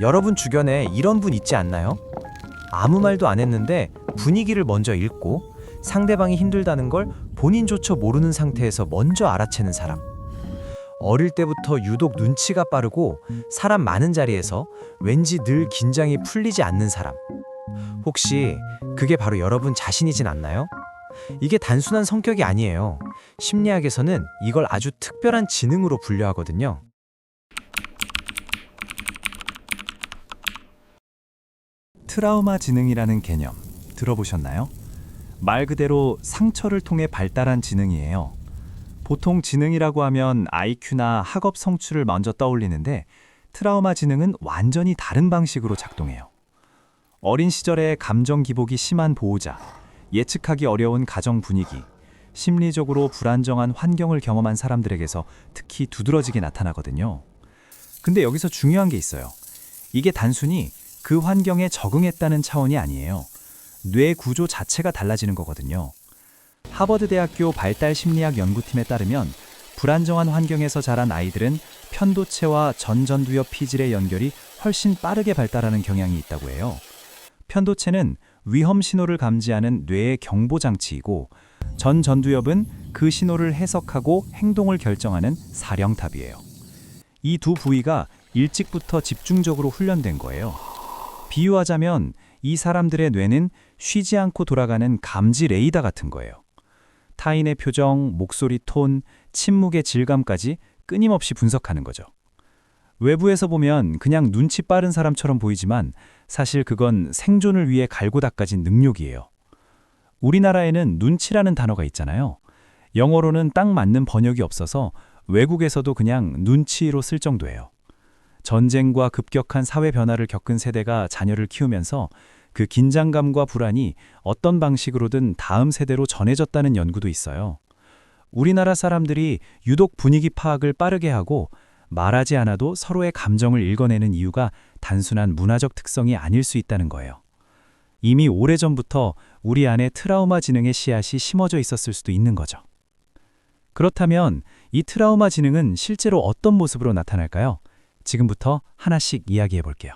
여러분 주변에 이런 분 있지 않나요? 아무 말도 안 했는데 분위기를 먼저 읽고 상대방이 힘들다는 걸 본인조차 모르는 상태에서 먼저 알아채는 사람. 어릴 때부터 유독 눈치가 빠르고 사람 많은 자리에서 왠지 늘 긴장이 풀리지 않는 사람. 혹시 그게 바로 여러분 자신이진 않나요? 이게 단순한 성격이 아니에요. 심리학에서는 이걸 아주 특별한 지능으로 분류하거든요. 트라우마 지능이라는 개념 들어보셨나요? 말 그대로 상처를 통해 발달한 지능이에요. 보통 지능이라고 하면 IQ나 학업 성취를 먼저 떠올리는데 트라우마 지능은 완전히 다른 방식으로 작동해요. 어린 시절에 감정 기복이 심한 보호자, 예측하기 어려운 가정 분위기, 심리적으로 불안정한 환경을 경험한 사람들에게서 특히 두드러지게 나타나거든요. 근데 여기서 중요한 게 있어요. 이게 단순히 그 환경에 적응했다는 차원이 아니에요. 뇌 구조 자체가 달라지는 거거든요. 하버드 대학교 발달 심리학 연구팀에 따르면 불안정한 환경에서 자란 아이들은 편도체와 전전두엽 피질의 연결이 훨씬 빠르게 발달하는 경향이 있다고 해요. 편도체는 위험 신호를 감지하는 뇌의 경보 장치이고 전전두엽은 그 신호를 해석하고 행동을 결정하는 사령탑이에요. 이 두 부위가 일찍부터 집중적으로 훈련된 거예요. 비유하자면 이 사람들의 뇌는 쉬지 않고 돌아가는 감지 레이더 같은 거예요. 타인의 표정, 목소리 톤, 침묵의 질감까지 끊임없이 분석하는 거죠. 외부에서 보면 그냥 눈치 빠른 사람처럼 보이지만 사실 그건 생존을 위해 갈고 닦아진 능력이에요. 우리나라에는 눈치라는 단어가 있잖아요. 영어로는 딱 맞는 번역이 없어서 외국에서도 그냥 눈치로 쓸 정도예요. 전쟁과 급격한 사회 변화를 겪은 세대가 자녀를 키우면서 그 긴장감과 불안이 어떤 방식으로든 다음 세대로 전해졌다는 연구도 있어요. 우리나라 사람들이 유독 분위기 파악을 빠르게 하고 말하지 않아도 서로의 감정을 읽어내는 이유가 단순한 문화적 특성이 아닐 수 있다는 거예요. 이미 오래전부터 우리 안에 트라우마 지능의 씨앗이 심어져 있었을 수도 있는 거죠. 그렇다면 이 트라우마 지능은 실제로 어떤 모습으로 나타날까요? 지금부터 하나씩 이야기해 볼게요.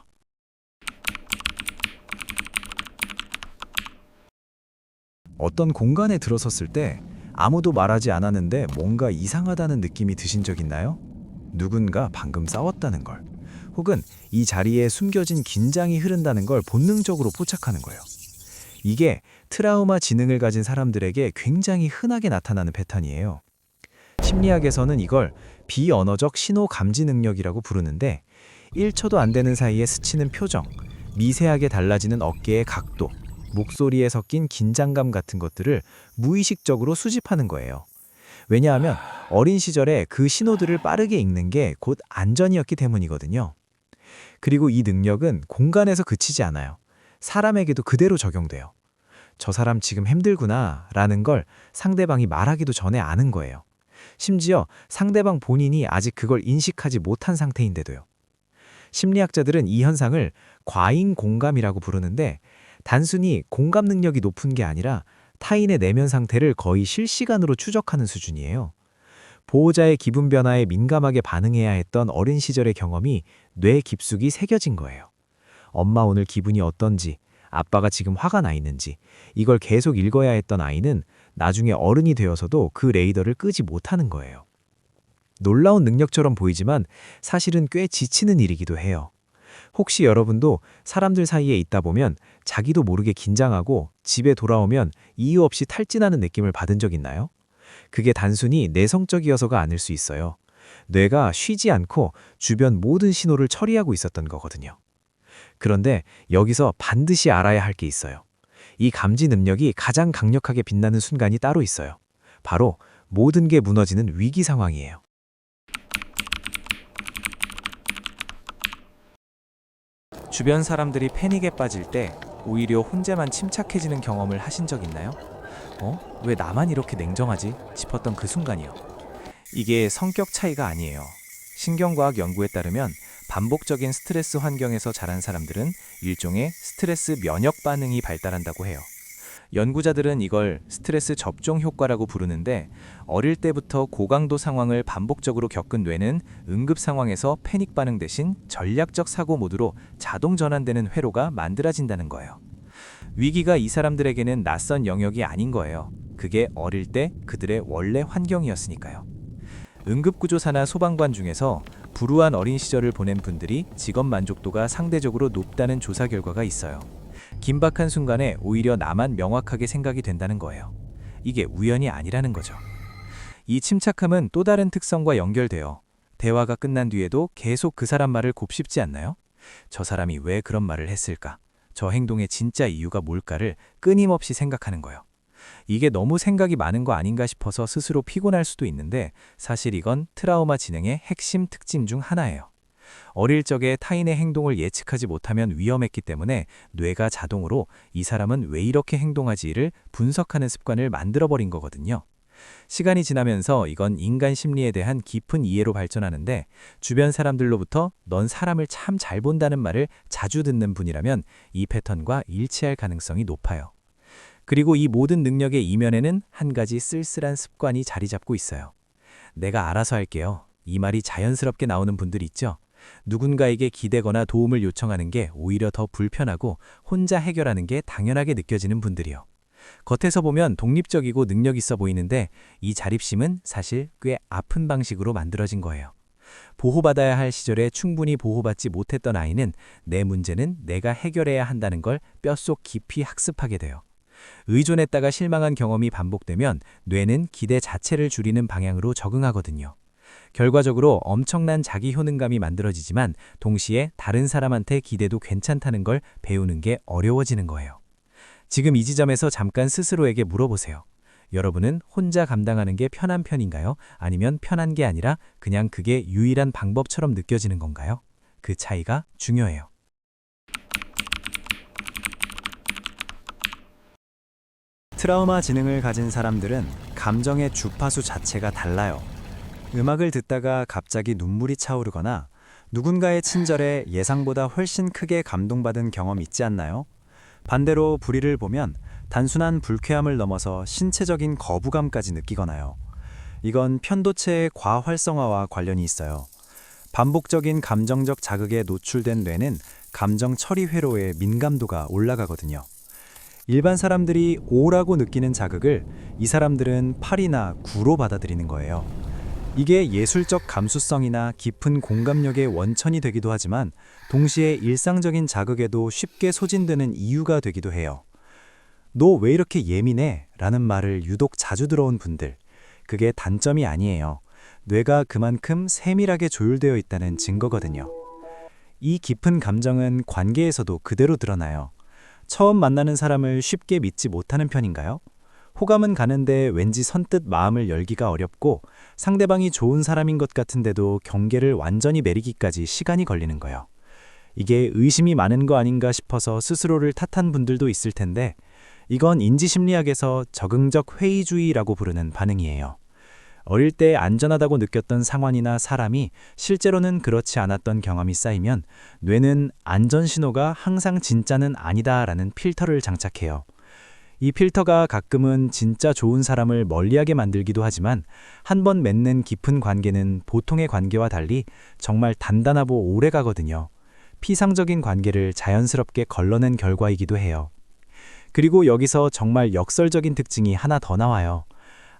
어떤 공간에 들어섰을 때 아무도 말하지 않았는데 뭔가 이상하다는 느낌이 드신 적 있나요? 누군가 방금 싸웠다는 걸, 혹은 이 자리에 숨겨진 긴장이 흐른다는 걸 본능적으로 포착하는 거예요. 이게 트라우마 지능을 가진 사람들에게 굉장히 흔하게 나타나는 패턴이에요. 심리학에서는 이걸 비언어적 신호 감지 능력이라고 부르는데 1초도 안 되는 사이에 스치는 표정, 미세하게 달라지는 어깨의 각도, 목소리에 섞인 긴장감 같은 것들을 무의식적으로 수집하는 거예요. 왜냐하면 어린 시절에 그 신호들을 빠르게 읽는 게 곧 안전이었기 때문이거든요. 그리고 이 능력은 공간에서 그치지 않아요. 사람에게도 그대로 적용돼요. 저 사람 지금 힘들구나 라는 걸 상대방이 말하기도 전에 아는 거예요. 심지어 상대방 본인이 아직 그걸 인식하지 못한 상태인데도요. 심리학자들은 이 현상을 과잉 공감이라고 부르는데 단순히 공감 능력이 높은 게 아니라 타인의 내면 상태를 거의 실시간으로 추적하는 수준이에요. 보호자의 기분 변화에 민감하게 반응해야 했던 어린 시절의 경험이 뇌 깊숙이 새겨진 거예요. 엄마 오늘 기분이 어떤지, 아빠가 지금 화가 나 있는지, 이걸 계속 읽어야 했던 아이는 나중에 어른이 되어서도 그 레이더를 끄지 못하는 거예요. 놀라운 능력처럼 보이지만 사실은 꽤 지치는 일이기도 해요. 혹시 여러분도 사람들 사이에 있다 보면 자기도 모르게 긴장하고 집에 돌아오면 이유 없이 탈진하는 느낌을 받은 적 있나요? 그게 단순히 내성적이어서가 아닐 수 있어요. 뇌가 쉬지 않고 주변 모든 신호를 처리하고 있었던 거거든요. 그런데 여기서 반드시 알아야 할 게 있어요. 이 감지 능력이 가장 강력하게 빛나는 순간이 따로 있어요. 바로 모든 게 무너지는 위기 상황이에요. 주변 사람들이 패닉에 빠질 때 오히려 혼자만 침착해지는 경험을 하신 적 있나요? 왜 나만 이렇게 냉정하지? 싶었던 그 순간이요. 이게 성격 차이가 아니에요. 신경과학 연구에 따르면 반복적인 스트레스 환경에서 자란 사람들은 일종의 스트레스 면역 반응이 발달한다고 해요. 연구자들은 이걸 스트레스 접종 효과라고 부르는데, 어릴 때부터 고강도 상황을 반복적으로 겪은 뇌는 응급 상황에서 패닉 반응 대신 전략적 사고 모드로 자동 전환되는 회로가 만들어진다는 거예요. 위기가 이 사람들에게는 낯선 영역이 아닌 거예요. 그게 어릴 때 그들의 원래 환경이었으니까요. 응급구조사나 소방관 중에서 불우한 어린 시절을 보낸 분들이 직업 만족도가 상대적으로 높다는 조사 결과가 있어요. 긴박한 순간에 오히려 나만 명확하게 생각이 된다는 거예요. 이게 우연이 아니라는 거죠. 이 침착함은 또 다른 특성과 연결돼요. 대화가 끝난 뒤에도 계속 그 사람 말을 곱씹지 않나요? 저 사람이 왜 그런 말을 했을까? 저 행동의 진짜 이유가 뭘까를 끊임없이 생각하는 거예요. 이게 너무 생각이 많은 거 아닌가 싶어서 스스로 피곤할 수도 있는데, 사실 이건 트라우마 진행의 핵심 특징 중 하나예요. 어릴 적에 타인의 행동을 예측하지 못하면 위험했기 때문에 뇌가 자동으로 이 사람은 왜 이렇게 행동하지를 분석하는 습관을 만들어버린 거거든요. 시간이 지나면서 이건 인간 심리에 대한 깊은 이해로 발전하는데, 주변 사람들로부터 넌 사람을 참 잘 본다는 말을 자주 듣는 분이라면 이 패턴과 일치할 가능성이 높아요. 그리고 이 모든 능력의 이면에는 한 가지 쓸쓸한 습관이 자리 잡고 있어요. 내가 알아서 할게요. 이 말이 자연스럽게 나오는 분들 있죠? 누군가에게 기대거나 도움을 요청하는 게 오히려 더 불편하고 혼자 해결하는 게 당연하게 느껴지는 분들이요. 겉에서 보면 독립적이고 능력 있어 보이는데, 이 자립심은 사실 꽤 아픈 방식으로 만들어진 거예요. 보호받아야 할 시절에 충분히 보호받지 못했던 아이는 내 문제는 내가 해결해야 한다는 걸 뼛속 깊이 학습하게 돼요. 의존했다가 실망한 경험이 반복되면 뇌는 기대 자체를 줄이는 방향으로 적응하거든요. 결과적으로 엄청난 자기 효능감이 만들어지지만, 동시에 다른 사람한테 기대도 괜찮다는 걸 배우는 게 어려워지는 거예요. 지금 이 지점에서 잠깐 스스로에게 물어보세요. 여러분은 혼자 감당하는 게 편한 편인가요? 아니면 편한 게 아니라 그냥 그게 유일한 방법처럼 느껴지는 건가요? 그 차이가 중요해요. 트라우마 지능을 가진 사람들은 감정의 주파수 자체가 달라요. 음악을 듣다가 갑자기 눈물이 차오르거나 누군가의 친절에 예상보다 훨씬 크게 감동받은 경험 있지 않나요? 반대로 불의를 보면 단순한 불쾌함을 넘어서 신체적인 거부감까지 느끼거나요. 이건 편도체의 과활성화와 관련이 있어요. 반복적인 감정적 자극에 노출된 뇌는 감정 처리 회로의 민감도가 올라가거든요. 일반 사람들이 오라고 느끼는 자극을 이 사람들은 8이나 9로 받아들이는 거예요. 이게 예술적 감수성이나 깊은 공감력의 원천이 되기도 하지만, 동시에 일상적인 자극에도 쉽게 소진되는 이유가 되기도 해요. 너 왜 이렇게 예민해? 라는 말을 유독 자주 들어온 분들, 그게 단점이 아니에요. 뇌가 그만큼 세밀하게 조율되어 있다는 증거거든요. 이 깊은 감정은 관계에서도 그대로 드러나요. 처음 만나는 사람을 쉽게 믿지 못하는 편인가요? 호감은 가는데 왠지 선뜻 마음을 열기가 어렵고, 상대방이 좋은 사람인 것 같은데도 경계를 완전히 내리기까지 시간이 걸리는 거예요. 이게 의심이 많은 거 아닌가 싶어서 스스로를 탓한 분들도 있을 텐데, 이건 인지심리학에서 적응적 회의주의라고 부르는 반응이에요. 어릴 때 안전하다고 느꼈던 상황이나 사람이 실제로는 그렇지 않았던 경험이 쌓이면 뇌는 안전 신호가 항상 진짜는 아니다라는 필터를 장착해요. 이 필터가 가끔은 진짜 좋은 사람을 멀리하게 만들기도 하지만, 한 번 맺는 깊은 관계는 보통의 관계와 달리 정말 단단하고 오래 가거든요. 피상적인 관계를 자연스럽게 걸러낸 결과이기도 해요. 그리고 여기서 정말 역설적인 특징이 하나 더 나와요.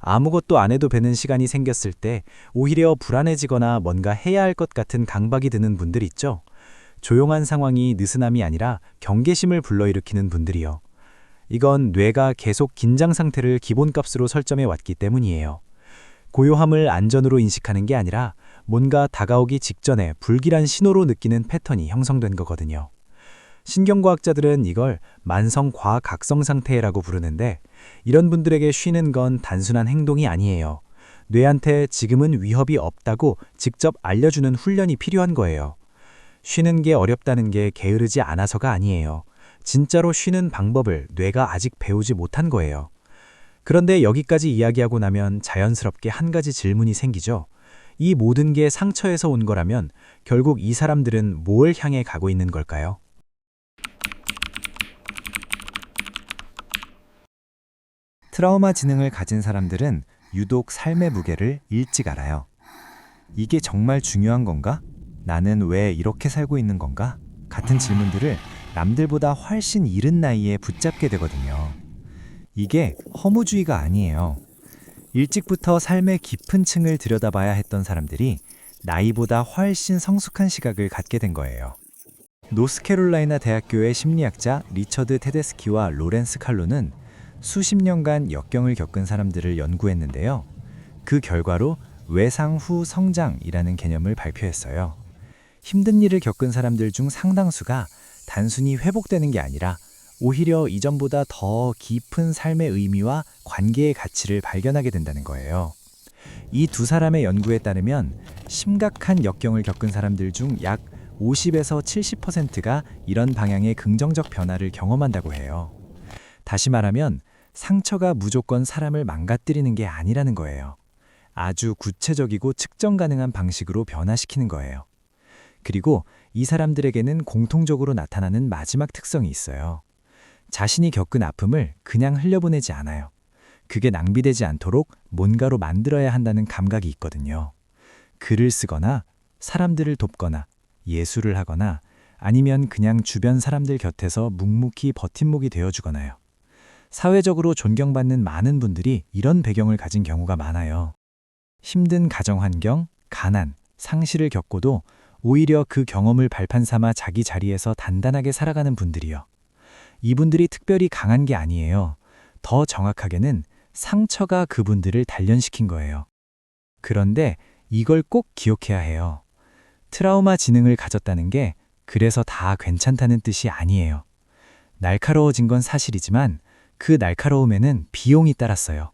아무것도 안 해도 되는 시간이 생겼을 때 오히려 불안해지거나 뭔가 해야 할 것 같은 강박이 드는 분들 있죠? 조용한 상황이 느슨함이 아니라 경계심을 불러일으키는 분들이요. 이건 뇌가 계속 긴장 상태를 기본값으로 설정해 왔기 때문이에요. 고요함을 안전으로 인식하는 게 아니라 뭔가 다가오기 직전에 불길한 신호로 느끼는 패턴이 형성된 거거든요. 신경과학자들은 이걸 만성 과각성 상태라고 부르는데, 이런 분들에게 쉬는 건 단순한 행동이 아니에요. 뇌한테 지금은 위협이 없다고 직접 알려주는 훈련이 필요한 거예요. 쉬는 게 어렵다는 게 게으르지 않아서가 아니에요. 진짜로 쉬는 방법을 뇌가 아직 배우지 못한 거예요. 그런데 여기까지 이야기하고 나면 자연스럽게 한 가지 질문이 생기죠. 이 모든 게 상처에서 온 거라면 결국 이 사람들은 뭘 향해 가고 있는 걸까요? 트라우마 지능을 가진 사람들은 유독 삶의 무게를 일찍 알아요. 이게 정말 중요한 건가? 나는 왜 이렇게 살고 있는 건가? 같은 질문들을 남들보다 훨씬 이른 나이에 붙잡게 되거든요. 이게 허무주의가 아니에요. 일찍부터 삶의 깊은 층을 들여다봐야 했던 사람들이 나이보다 훨씬 성숙한 시각을 갖게 된 거예요. 노스캐롤라이나 대학교의 심리학자 리처드 테데스키와 로렌스 칼로는 수십 년간 역경을 겪은 사람들을 연구했는데요. 그 결과로 외상 후 성장이라는 개념을 발표했어요. 힘든 일을 겪은 사람들 중 상당수가 단순히 회복되는 게 아니라 오히려 이전보다 더 깊은 삶의 의미와 관계의 가치를 발견하게 된다는 거예요. 이 두 사람의 연구에 따르면 심각한 역경을 겪은 사람들 중 약 50에서 70%가 이런 방향의 긍정적 변화를 경험한다고 해요. 다시 말하면 상처가 무조건 사람을 망가뜨리는 게 아니라는 거예요. 아주 구체적이고 측정 가능한 방식으로 변화시키는 거예요. 그리고 이 사람들에게는 공통적으로 나타나는 마지막 특성이 있어요. 자신이 겪은 아픔을 그냥 흘려보내지 않아요. 그게 낭비되지 않도록 뭔가로 만들어야 한다는 감각이 있거든요. 글을 쓰거나 사람들을 돕거나 예술을 하거나 아니면 그냥 주변 사람들 곁에서 묵묵히 버팀목이 되어주거나요. 사회적으로 존경받는 많은 분들이 이런 배경을 가진 경우가 많아요. 힘든 가정 환경, 가난, 상실을 겪고도 오히려 그 경험을 발판 삼아 자기 자리에서 단단하게 살아가는 분들이요. 이분들이 특별히 강한 게 아니에요. 더 정확하게는 상처가 그분들을 단련시킨 거예요. 그런데 이걸 꼭 기억해야 해요. 트라우마 지능을 가졌다는 게 그래서 다 괜찮다는 뜻이 아니에요. 날카로워진 건 사실이지만 그 날카로움에는 비용이 따랐어요.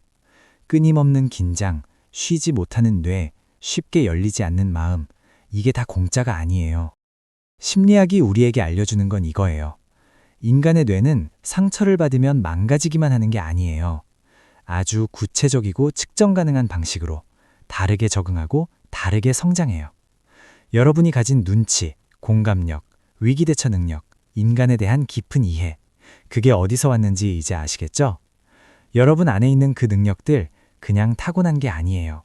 끊임없는 긴장, 쉬지 못하는 뇌, 쉽게 열리지 않는 마음, 이게 다 공짜가 아니에요. 심리학이 우리에게 알려주는 건 이거예요. 인간의 뇌는 상처를 받으면 망가지기만 하는 게 아니에요. 아주 구체적이고 측정 가능한 방식으로 다르게 적응하고 다르게 성장해요. 여러분이 가진 눈치, 공감력, 위기대처 능력, 인간에 대한 깊은 이해, 그게 어디서 왔는지 이제 아시겠죠? 여러분 안에 있는 그 능력들 그냥 타고난 게 아니에요.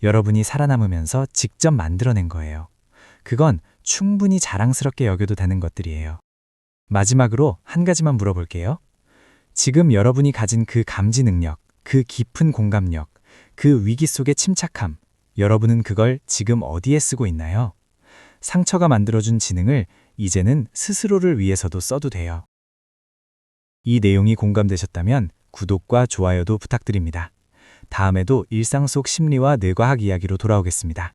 여러분이 살아남으면서 직접 만들어낸 거예요. 그건 충분히 자랑스럽게 여겨도 되는 것들이에요. 마지막으로 한 가지만 물어볼게요. 지금 여러분이 가진 그 감지 능력, 그 깊은 공감력, 그 위기 속의 침착함, 여러분은 그걸 지금 어디에 쓰고 있나요? 상처가 만들어준 지능을 이제는 스스로를 위해서도 써도 돼요. 이 내용이 공감되셨다면 구독과 좋아요도 부탁드립니다. 다음에도 일상 속 심리와 뇌과학 이야기로 돌아오겠습니다.